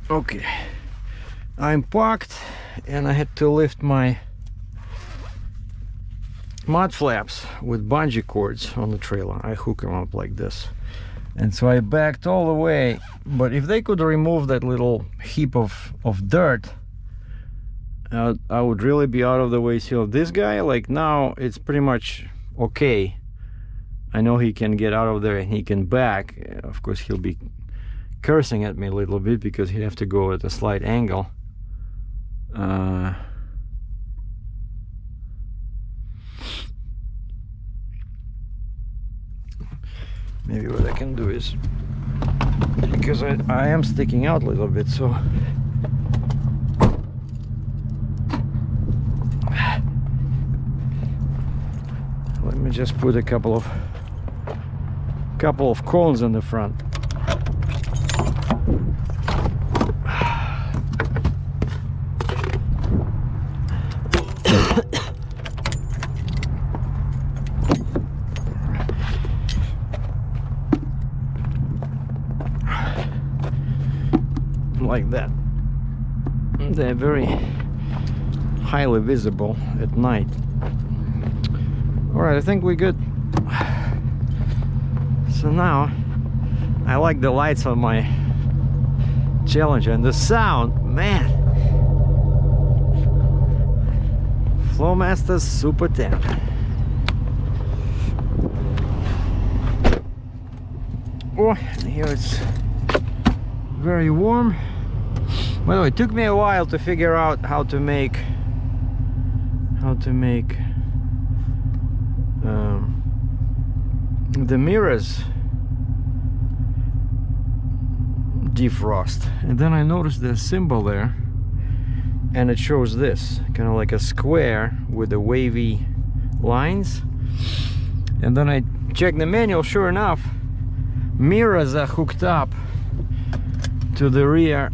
Okay, I'm parked and I had to lift my mud flaps with bungee cords on the trailer. I hook them up like this, and so I backed all the way. But if they could remove that little heap of dirt, I would really be out of the way. So this guy, like, now it's pretty much okay. I know he can get out of there and he can back. Of course he'll be cursing at me a little bit because he'd have to go at a slight angle. Maybe what I can do is, because I am sticking out a little bit, so let me just put a couple of cones in the front. Like that. They're very highly visible at night. All right, I think we're good. So now I like the lights on my Challenger and the sound, man. Flowmaster Super 10. Oh, here it's very warm. By the way, it took me a while to figure out how to make the mirrors defrost, and then I noticed the symbol there, and it shows this kind of like a square with the wavy lines. And then I checked the manual. Sure enough, mirrors are hooked up to the rear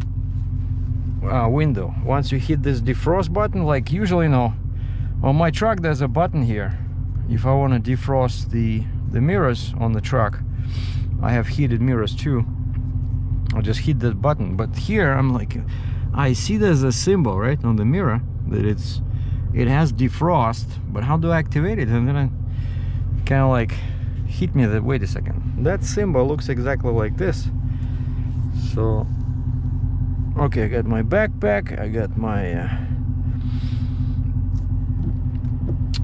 window. Once you hit this defrost button, like usually, no, on my truck there's a button here. If I want to defrost the mirrors on the truck, I have heated mirrors too, I'll just hit that button. But here I'm like, I see there's a symbol right on the mirror that it has defrost, but how do I activate it? And then I kind of like hit me that, wait a second, that symbol looks exactly like this. So okay, I got my backpack, I got my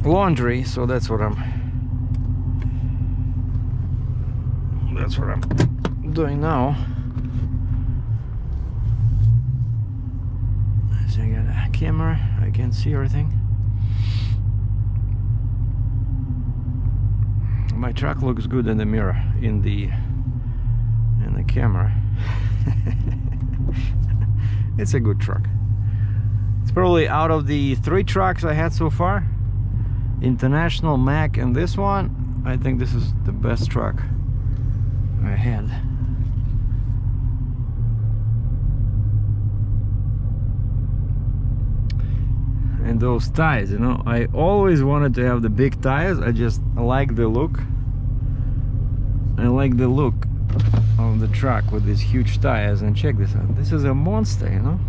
laundry, so that's what I'm doing now. So I got a camera, I can see everything. My truck looks good in the mirror, in the camera. It's a good truck. It's probably, out of the 3 trucks I had so far, International, Mac, and this one, I think this is the best truck I had. And those tires, you know, I always wanted to have the big tires. I just like the look. I like the look of the truck with these huge tires. And check this out, this is a monster, you know.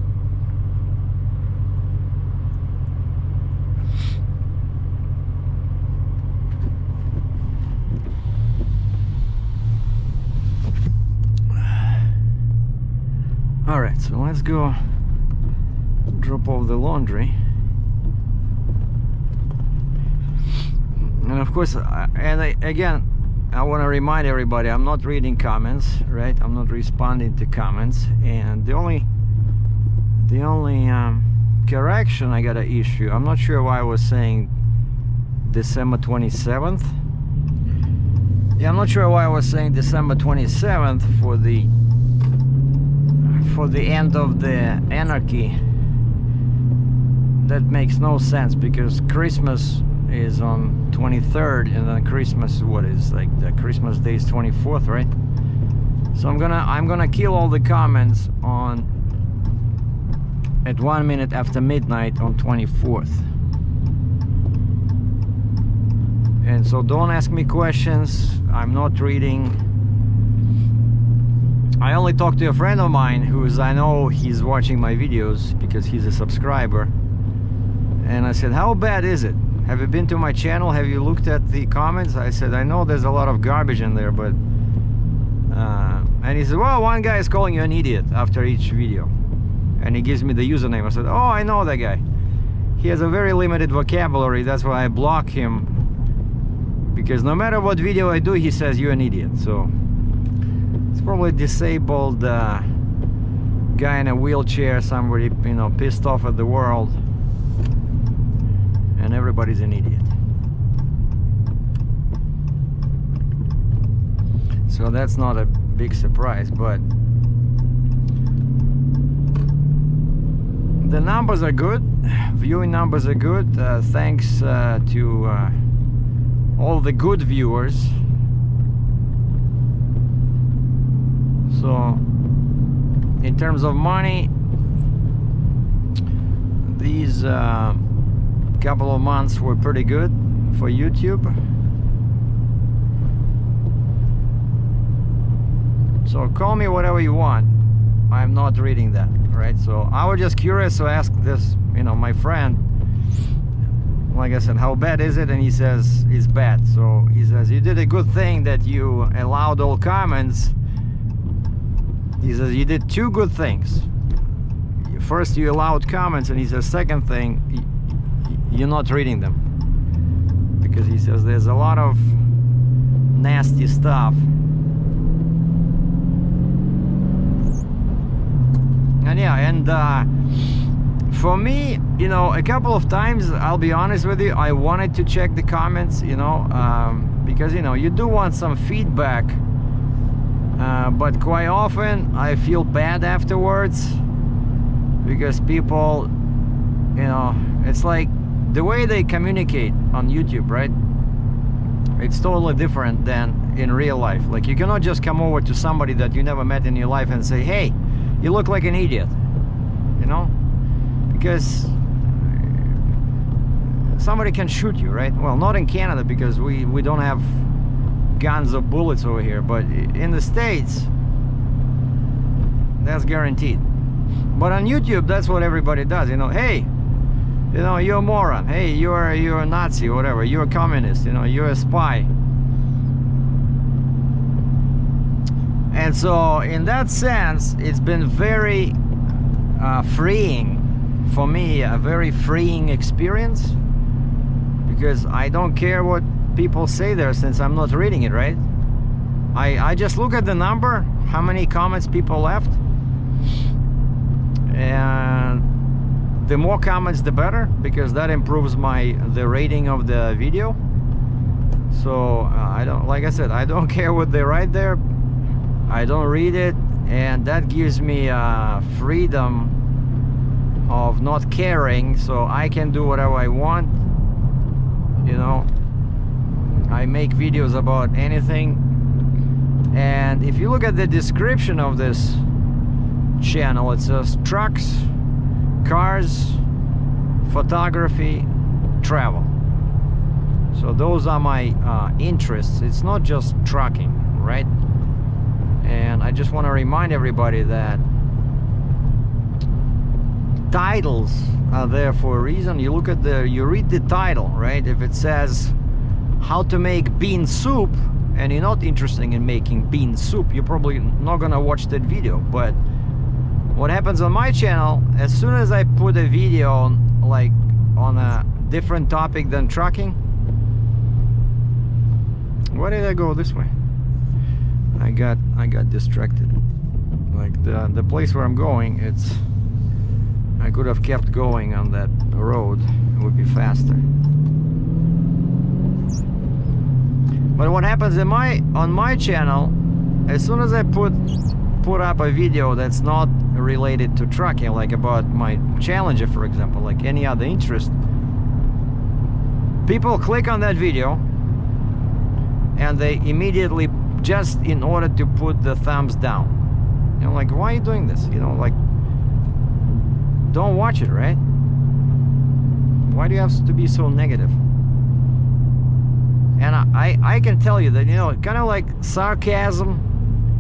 All right, so let's go drop off the laundry. And of course, again, I want to remind everybody, I'm not reading comments, right? I'm not responding to comments. And the only correction I gotta issue, I'm not sure why I was saying December 27th. Yeah, I'm not sure why I was saying December 27th for the end of the Anarchy. That makes no sense, because Christmas is on 23rd, and then Christmas, what is, like, the Christmas day is 24th, right? So I'm gonna kill all the comments at 1 minute after midnight on 24th. And so don't ask me questions. I'm not reading I only talked to a friend of mine who's, I know he's watching my videos because he's a subscriber, and I said, how bad is it? Have you been to my channel? Have you looked at the comments? I said, I know there's a lot of garbage in there, but and he said, well, one guy is calling you an idiot after each video, and he gives me the username. I said, oh, I know that guy. He has a very limited vocabulary. That's why I block him, because no matter what video I do, he says you're an idiot. So it's probably a disabled guy in a wheelchair, somebody, you know, pissed off at the world, and everybody's an idiot. So that's not a big surprise, but the numbers are good, viewing numbers are good, thanks to all the good viewers. So in terms of money, these couple of months were pretty good for YouTube. So call me whatever you want, I'm not reading that, right? So I was just curious to ask this, you know, my friend, like I said, how bad is it? And he says it's bad. So he says, you did a good thing that you allowed all comments. He says you did two good things. First, you allowed comments, and he says second thing, you're not reading them, because he says there's a lot of nasty stuff. And yeah, and for me, you know, a couple of times, I'll be honest with you, I wanted to check the comments, you know, because, you know, you do want some feedback, but quite often I feel bad afterwards, because people, you know, it's like the way they communicate on YouTube, right? It's totally different than in real life. Like, you cannot just come over to somebody that you never met in your life and say, hey, you look like an idiot, you know, because somebody can shoot you, right? Well, not in Canada, because we don't have guns or bullets over here, but in the States, that's guaranteed. But on YouTube, that's what everybody does, you know. Hey, you know, you're a moron. Hey, you're a Nazi, or whatever. You're a communist, you know, you're a spy. And so in that sense, it's been very freeing for me, a very freeing experience, because I don't care what people say there, since I'm not reading it, right? I just look at the number, how many comments people left, and the more comments the better, because that improves the rating of the video. So I don't, like I said, I don't care what they write there. I don't read it, and that gives me freedom of not caring, so I can do whatever I want, you know. I make videos about anything, and if you look at the description of this channel, it says trucks, cars, photography, travel. So those are my interests. It's not just trucking, right? And I just want to remind everybody that titles are there for a reason. You look at you read the title, right? If it says how to make bean soup, and you're not interested in making bean soup, you're probably not gonna watch that video. But what happens on my channel, as soon as I put a video on, like, on a different topic than trucking. Why did I go this way? I got distracted. Like the place where I'm going, I could have kept going on that road, it would be faster. But what happens on my channel, as soon as I put up a video that's not related to trucking, like about my Challenger, for example, like any other interest, people click on that video and they immediately, just in order to put the thumbs down. You know, like, why are you doing this? You know, like, don't watch it, right? Why do you have to be so negative? And I can tell you that, you know, kind of like sarcasm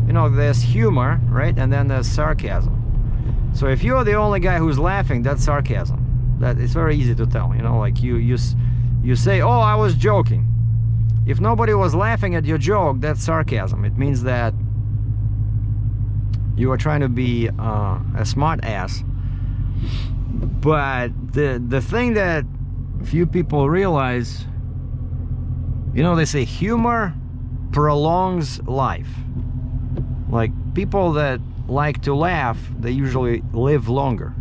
you know, there's humor, right? And then there's sarcasm. So if you're the only guy who's laughing, that's sarcasm. That it's very easy to tell, you know, like you say, oh, I was joking. If nobody was laughing at your joke, that's sarcasm. It means that you are trying to be a smart ass. But the thing that few people realize, you know, they say humor prolongs life. Like people that like to laugh, they usually live longer.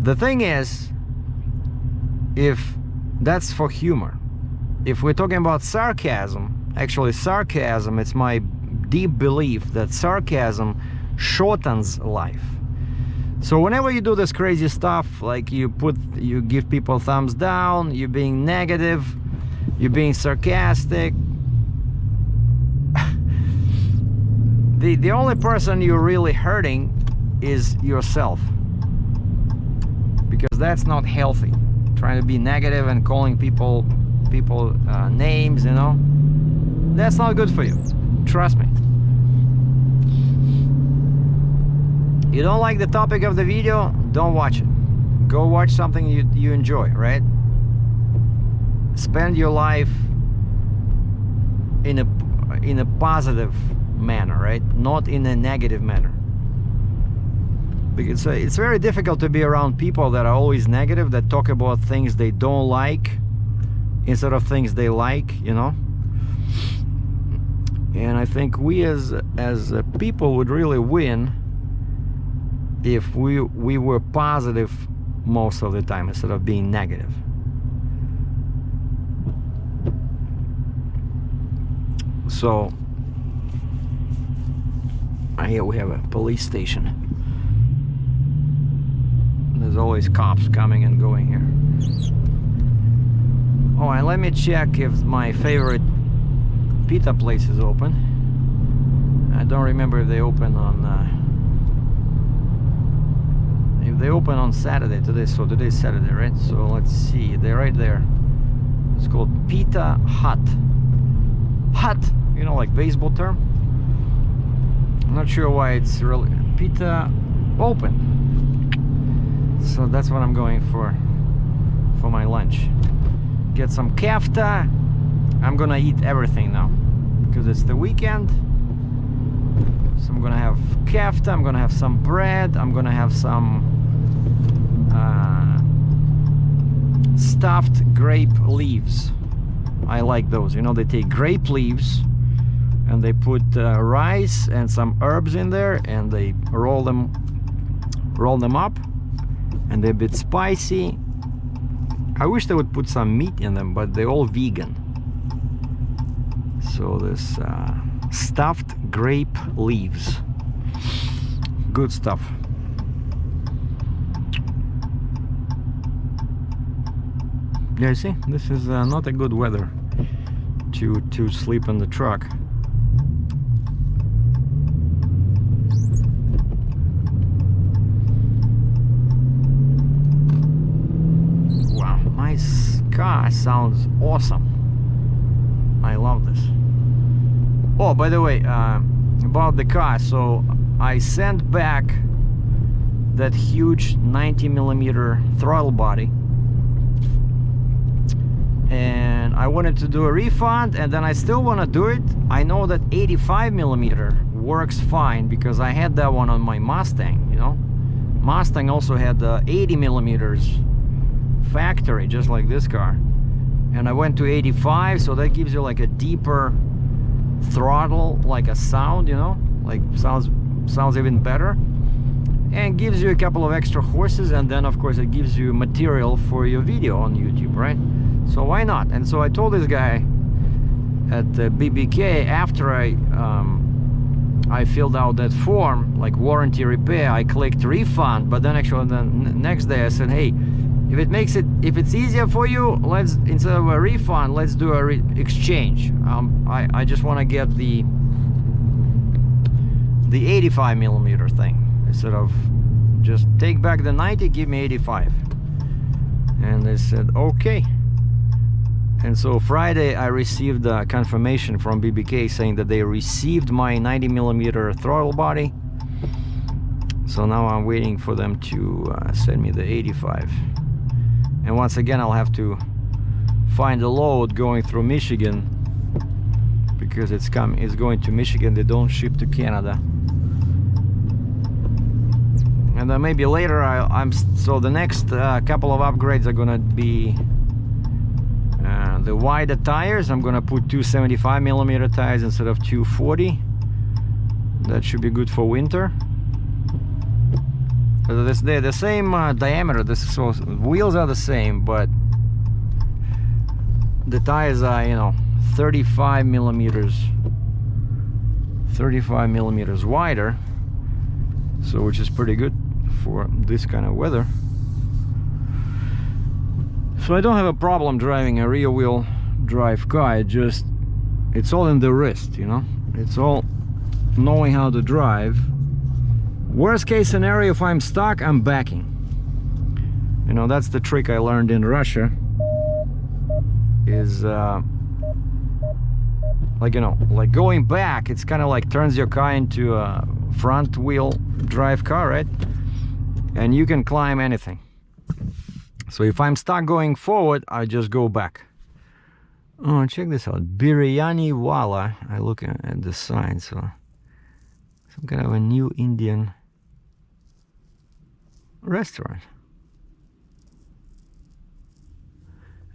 The thing is, if that's for humor, if we're talking about sarcasm, actually sarcasm, it's my deep belief that sarcasm shortens life. So whenever you do this crazy stuff, like you give people thumbs down, you're being negative, you're being sarcastic, the only person you're really hurting is yourself, because that's not healthy. Trying to be negative and calling people names, you know, that's not good for you. Trust me. You don't like the topic of the video, don't watch it. Go watch something you enjoy, right? Spend your life in a positive manner, right? Not in a negative manner. Because it's very difficult to be around people that are always negative, that talk about things they don't like instead of things they like, you know. And I think we as people would really win if we were positive most of the time instead of being negative. So here we have a police station. There's always cops coming and going here. Oh, and let me check if my favorite pita place is open. I don't remember if they open on Saturday today. So today's Saturday, right? So let's see, they're right there. It's called Pita Hut. Hut, you know, like baseball term. I'm not sure why it's really Pita open. So that's what I'm going for my lunch. Get some kefta. I'm gonna eat everything now because it's the weekend. So I'm gonna have kefta, I'm gonna have some bread, I'm gonna have some stuffed grape leaves. I like those. You know, they take grape leaves and they put rice and some herbs in there, and they roll them up, and they're a bit spicy. I wish they would put some meat in them, but they're all vegan. So this stuffed grape leaves, good stuff. Yeah, you see, this is not a good weather to sleep in the truck. Wow, my car sounds awesome. I love this. Oh, by the way, about the car, so I sent back that huge 90mm throttle body, and I wanted to do a refund, and then I still want to do it. I know that 85mm works fine because I had that one on my Mustang, you know. Mustang also had the 80mm factory, just like this car, and I went to 85, so that gives you like a deeper throttle, like a sound, you know, like sounds even better, and gives you a couple of extra horses, and then of course it gives you material for your video on YouTube, right? So why not? And so I told this guy at the BBK, after I filled out that form, like warranty repair, I clicked refund, but then actually the next day I said, hey, if it's easier for you, let's, instead of a refund, let's do a exchange. I just want to get the 85mm thing, instead of just take back the 90, give me 85. And they said okay. And so Friday I received a confirmation from BBK saying that they received my 90mm throttle body. So now I'm waiting for them to send me the 85. And once again I'll have to find a load going through Michigan, because it's going to Michigan. They don't ship to Canada. And then maybe later so the next couple of upgrades are gonna be the wider tires. I'm gonna put 275mm tires instead of 240. That should be good for winter. They're the same diameter. So wheels are the same, but the tires are, you know, 35 millimeters wider, so which is pretty good for this kind of weather. So I don't have a problem driving a rear wheel drive car. It's all in the wrist, you know. It's all knowing how to drive. Worst case scenario, if I'm stuck, I'm backing. You know, that's the trick I learned in Russia. Is like, you know, like going back, it's kind of like turns your car into a front wheel drive car, right? And you can climb anything. So if I'm stuck going forward, I just go back. Oh, check this out, Biryani Wala. I look at the sign, so some kind of a new Indian restaurant.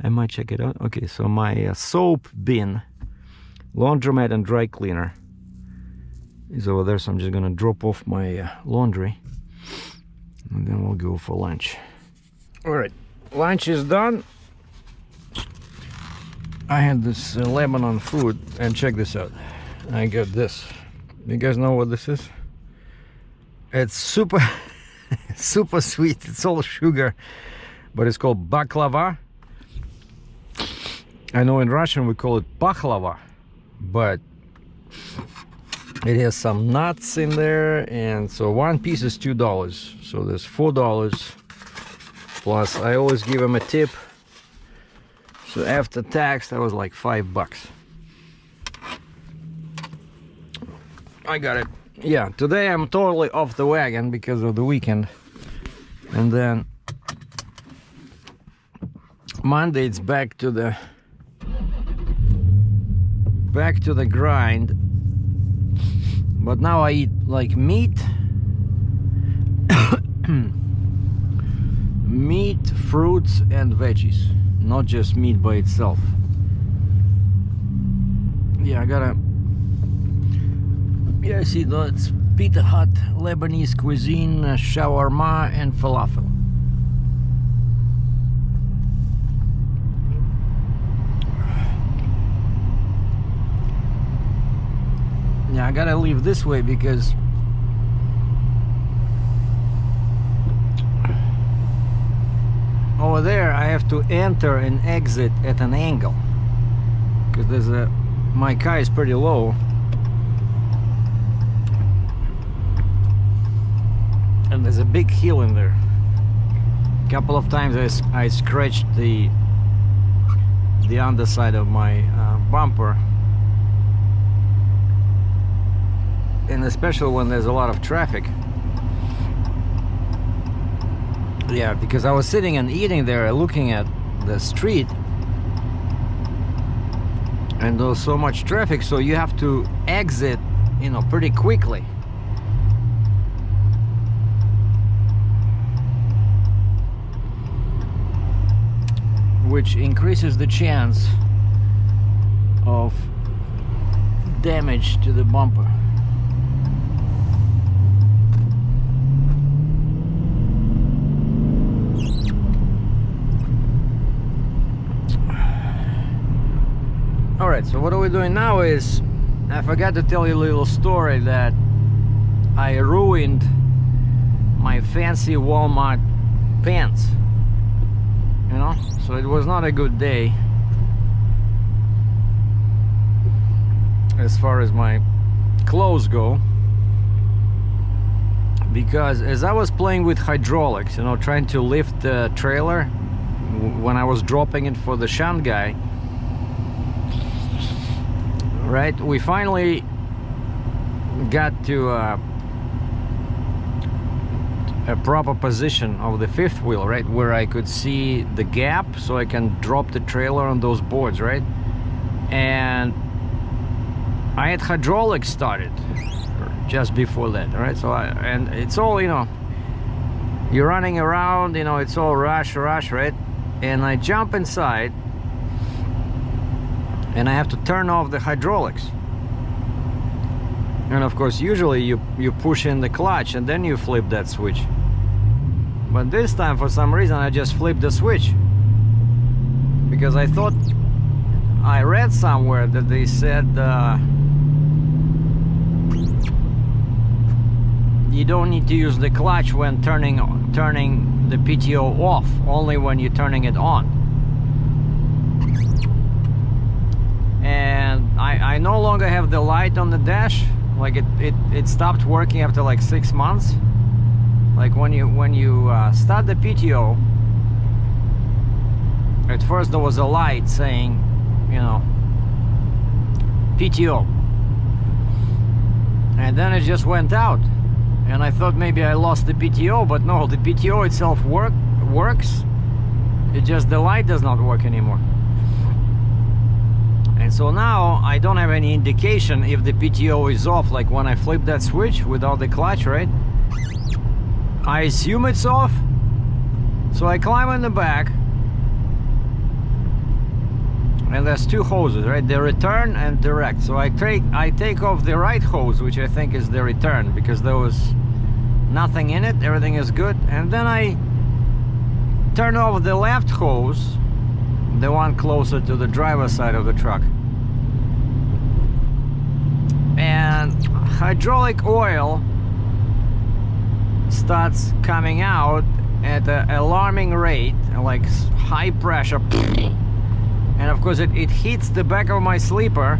I might check it out. Okay, so my soap bin, laundromat and dry cleaner is over there, so I'm just gonna drop off my laundry and then we'll go for lunch. All right, lunch is done. I had this Lebanon food, and check this out. I got this. You guys know what this is? It's super super sweet. It's all sugar, but it's called baklava. I know in Russian we call it pakhlava, but it has some nuts in there, and so one piece is $2, so there's $4 plus I always give them a tip, so after tax that was like $5. I got it. Yeah, today I'm totally off the wagon because of the weekend, and then Monday it's back to the grind. But now I eat like meat, fruits and veggies, not just meat by itself. Yeah, I gotta. Yeah, see, it's Pita Hut, Lebanese cuisine, shawarma and falafel. Yeah, I gotta leave this way because over there I have to enter and exit at an angle, because my car is pretty low and there's a big hill in there. A couple of times I scratched the underside of my bumper, and especially when there's a lot of traffic. Yeah, because I was sitting and eating there looking at the street, and there's so much traffic, so you have to exit, you know, pretty quickly. Which increases the chance of damage to the bumper. Alright, so what are we doing now is, I forgot to tell you a little story that I ruined my fancy Walmart pants. You know, so it was not a good day as far as my clothes go, because as I was playing with hydraulics, you know, trying to lift the trailer when I was dropping it for the shunt guy, right, we finally got to a proper position of the fifth wheel, right, where I could see the gap so I can drop the trailer on those boards, right? And I had hydraulics started just before that, right? So and it's all, you know, you're running around, you know, it's all rush, right? And I jump inside and I have to turn off the hydraulics. And of course, usually you push in the clutch and then you flip that switch. But this time, for some reason, I just flipped the switch. Because I thought, I read somewhere that they said you don't need to use the clutch when turning the PTO off, only when you're turning it on. And I no longer have the light on the dash. Like it stopped working after like 6 months. Like when you start the PTO, at first there was a light saying, you know, PTO, and then it just went out. And I thought maybe I lost the PTO, but no, the PTO itself works. It just, the light does not work anymore. And so now I don't have any indication if the PTO is off. Like when I flip that switch without the clutch, right? I assume it's off. So I climb in the back. And there's two hoses, right? The return and direct. So I take off the right hose, which I think is the return, because there was nothing in it, everything is good. And then I turn off the left hose, the one closer to the driver's side of the truck. And hydraulic oil starts coming out at an alarming rate, like high pressure. And of course it hits the back of my sleeper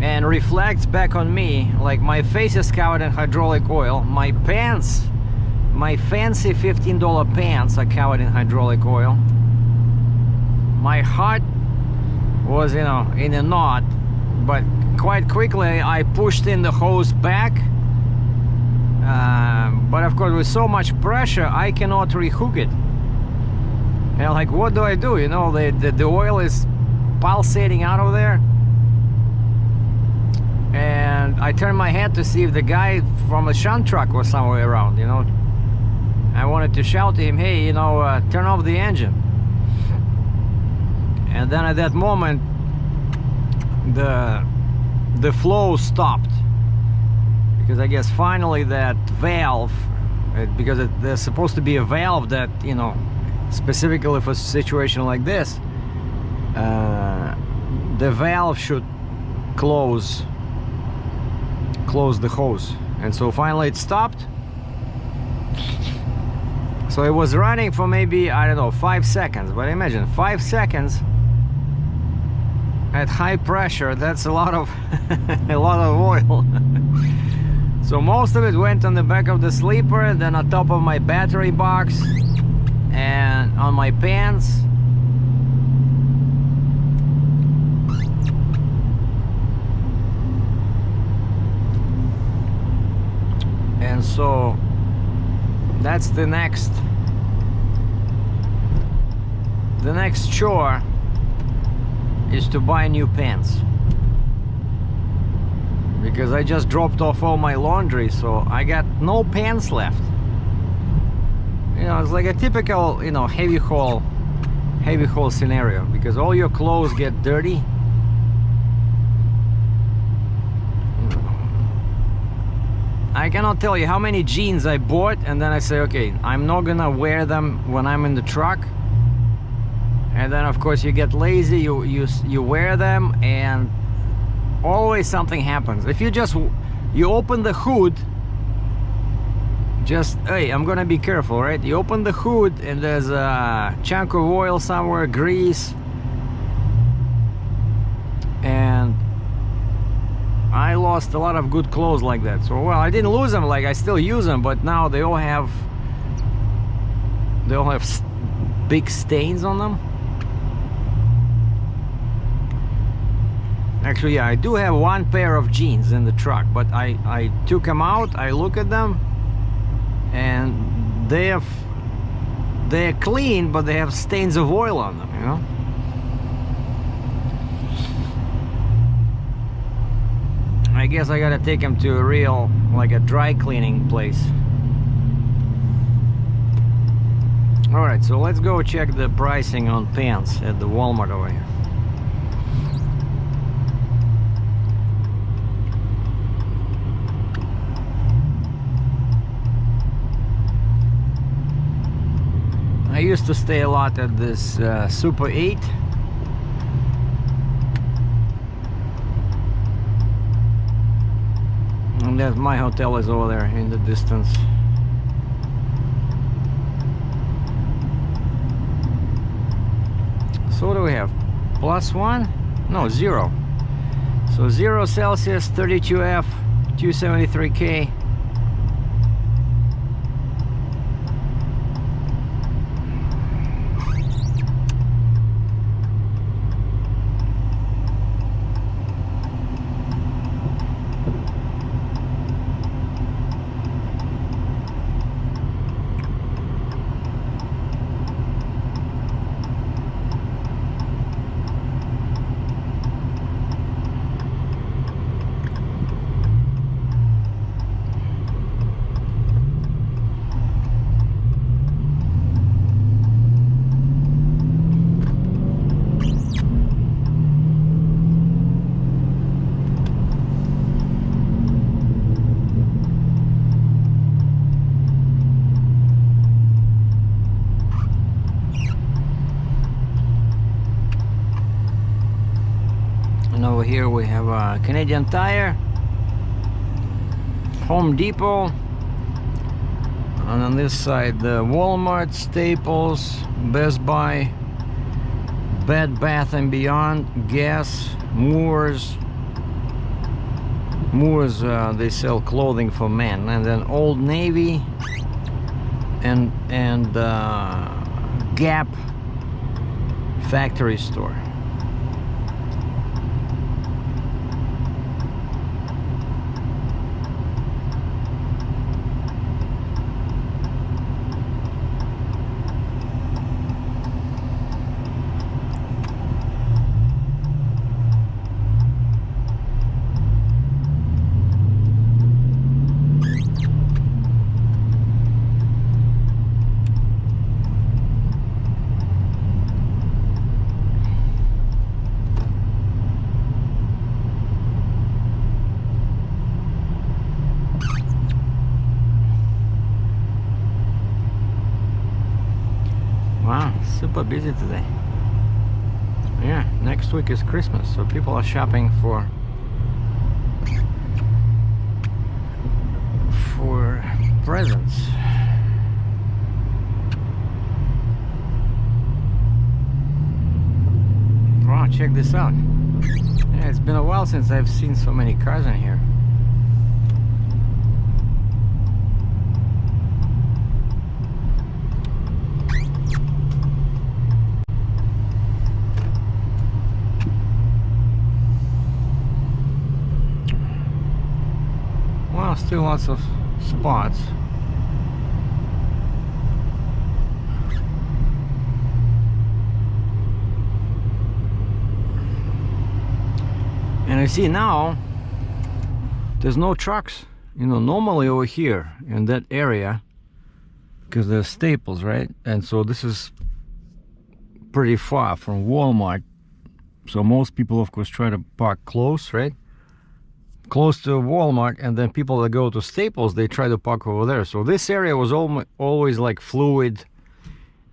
and reflects back on me. Like my face is covered in hydraulic oil. My pants, my fancy $15 pants are covered in hydraulic oil. My heart was, you know, in a knot, but quite quickly I pushed in the hose back. But of course with so much pressure I cannot rehook it. And like, what do I do? You know, the oil is pulsating out of there. And I turned my head to see if the guy from a shunt truck was somewhere around, you know. I wanted to shout to him, hey, you know, turn off the engine. And then at that moment, the flow stopped. Because I guess finally that valve, because there's supposed to be a valve that, you know, specifically for a situation like this, the valve should close the hose. And so finally it stopped. So it was running for maybe, I don't know, 5 seconds. But imagine 5 seconds at high pressure, that's a lot of a lot of oil. So most of it went on the back of the sleeper, and then on top of my battery box and on my pants. And so that's the next chore is to buy new pants, because I just dropped off all my laundry, so I got no pants left. You know, it's like a typical, you know, heavy haul scenario, because all your clothes get dirty. I cannot tell you how many jeans I bought, and then I say, okay, I'm not gonna wear them when I'm in the truck. And then of course you get lazy, you wear them, and always something happens. If you open the hood, just, hey, I'm gonna be careful, right? You open the hood and there's a chunk of oil somewhere, grease, and I lost a lot of good clothes like that. So, well, I didn't lose them, like I still use them, but now they all have big stains on them. Actually, yeah, I do have one pair of jeans in the truck, but I took them out. I look at them, and they're clean, but they have stains of oil on them, you know. I guess I gotta take them to a real, like a dry cleaning place. All right, so let's go check the pricing on pants at the Walmart over here. I used to stay a lot at this Super 8. And that my hotel is over there in the distance. So what do we have? +1? No, 0. So 0 Celsius, 32F, 273K. And over here we have a Canadian Tire, Home Depot, and on this side the Walmart, Staples, Best Buy, Bed Bath & Beyond, Guess, Moores. Moores, they sell clothing for men, and then Old Navy and Gap factory store. Wow, super busy today. Yeah, next week is Christmas, so people are shopping for presents. Wow, check this out. Yeah, it's been a while since I've seen so many cars in here. Well, still lots of spots. And I see now there's no trucks. You know, normally over here in that area, because there's Staples, right? And so this is pretty far from Walmart. So most people, of course, try to park close, right? Close to Walmart, and then people that go to Staples, they try to park over there. So this area was always like fluid,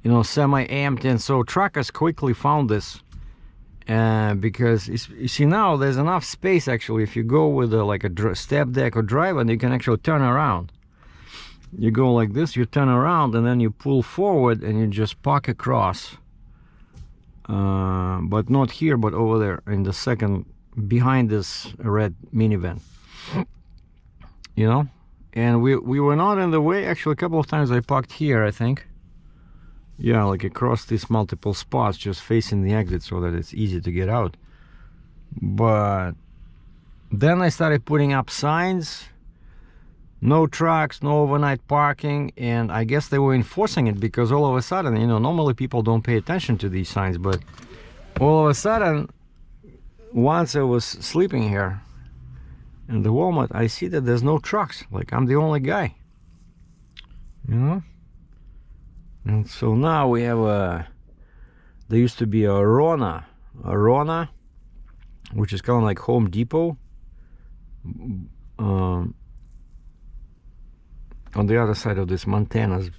you know, semi-empty, and so truckers quickly found this. Because you see now there's enough space actually. If you go with like a step deck or drive, and you can actually turn around. You go like this, you turn around, and then you pull forward, and you just park across. But not here, but over there in the second, behind this red minivan. You know, and we were not in the way. Actually, a couple of times I parked here, I think. Yeah, like across these multiple spots, just facing the exit, so that it's easy to get out. But then I started putting up signs, no trucks, no overnight parking, and I guess they were enforcing it because all of a sudden, you know, normally people don't pay attention to these signs, but all of a sudden, once I was sleeping here in the Walmart, I see that there's no trucks. Like, I'm the only guy, you know. And so now we have there used to be a Rona, which is kind of like Home Depot, on the other side of this Montana's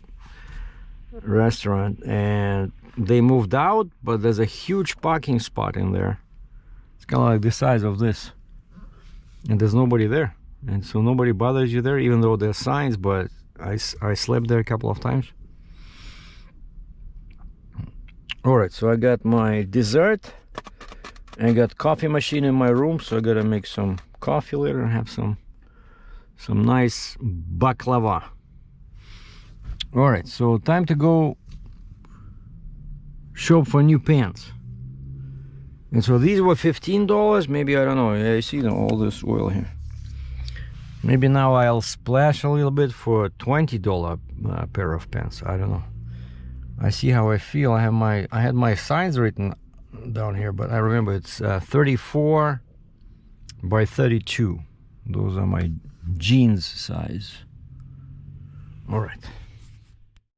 restaurant, and they moved out, but there's a huge parking spot in there. It's kind of like the size of this, and there's nobody there, and so nobody bothers you there, even though there's signs. But I slept there a couple of times. All right, so I got my dessert. I got coffee machine in my room, so I gotta make some coffee later and have some nice baklava. All right, so time to go shop for new pants. And so these were $15, maybe, I don't know. Yeah, you see all this oil here. Maybe now I'll splash a little bit for a $20 pair of pants. I don't know. I see how I feel. I had my signs written down here, but I remember it's 34 by 32. Those are my jeans size. All right.